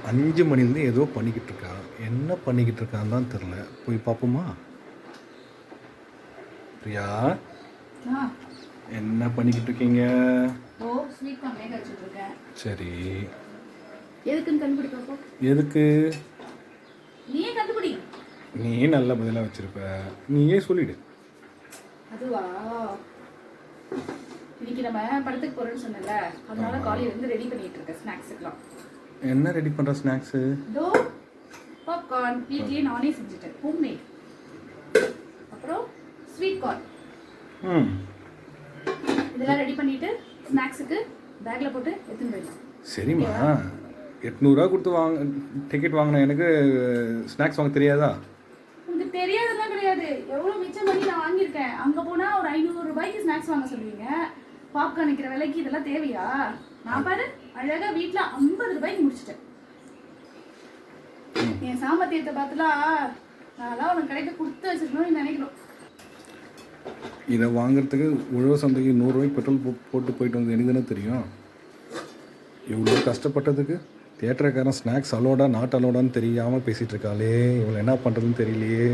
5 மணிலேருந்து ஏதோ பண்ணிக்கிட்டு இருக்கா. என்ன பண்ணிக்கிட்டு இருக்கான்னு தான் தெரில. போய் பார்ப்போமா? பிரியா, ஆ என்ன பண்ணிக்கிட்டு இருக்கீங்க? ஓ ஸ்வீட் கார்ன் வேக வச்சுட்டு இருக்கேன். சரி, எதுக்குன்னு கண்டுபிடி பாப்போம். எதுக்கு? நீயே கண்டுபிடி. நீ நல்ல பதிலாக வச்சிருப்ப, நீயே சொல்லிடு. அதுவா, இன்னைக்கு நம்ம படத்துக்கு போறோம்னு சொன்னல, அதனால காலையில இருந்து ரெடி பண்ணிட்டு இருக்கேன் ஸ்நாக்ஸுக்குலாம். என்ன ரெடி பண்ணுற ஸ்நாக்ஸு? தோ பாப்கார்ன் வீட்லயே நானே செஞ்சுட்டேன், ஹோம்மேட். அப்புறம் ஸ்வீட் கார்ன் ம், இதெல்லாம் ரெடி பண்ணிட்டு ஸ்நாக்ஸுக்கு பேக்ல போட்டு எடுத்துன்னு போயிடலாம். சரிம்மா. 800 கொடுத்து டிக்கெட் வாங்கின எனக்கு ஸ்நாக்ஸ் வாங்க தெரியாதா? உங்களுக்கு தெரியாதெல்லாம் கிடையாது. எவ்வளோ மிச்சம் பண்ணி நான் வாங்கியிருக்கேன். அங்கே போனால் ஒரு 500 ரூபாய்க்கு ஸ்நாக்ஸ் வாங்க சொல்லுவீங்க. பாப்கார்ன் விற்கிற விலைக்கு இதெல்லாம் தேவையா? நான் பாரு அழகாக வீட்டில் 50 ரூபாய்க்கு முடிச்சிட்டேன். என் சாமர்த்தியத்தை பார்த்துலாம் நான்லாம் உனக்கு கிடைக்க கொடுத்து வச்சிருக்கணும்னு நினைக்கணும். இதை வாங்குறதுக்கு உழவு சந்தைக்கு 100 ரூபாய்க்கு பெட்ரோல் போட்டு போயிட்டு வந்து எனக்கு தானே தெரியும். இவ்வளோ கஷ்டப்பட்டதுக்கு தியேட்டருக்காரன் ஸ்நாக்ஸ் அலோடா நாட் அலோடான்னு தெரியாமல் பேசிகிட்டு இருக்காளே, இவளை என்ன பண்ணுறதுன்னு தெரியலையே.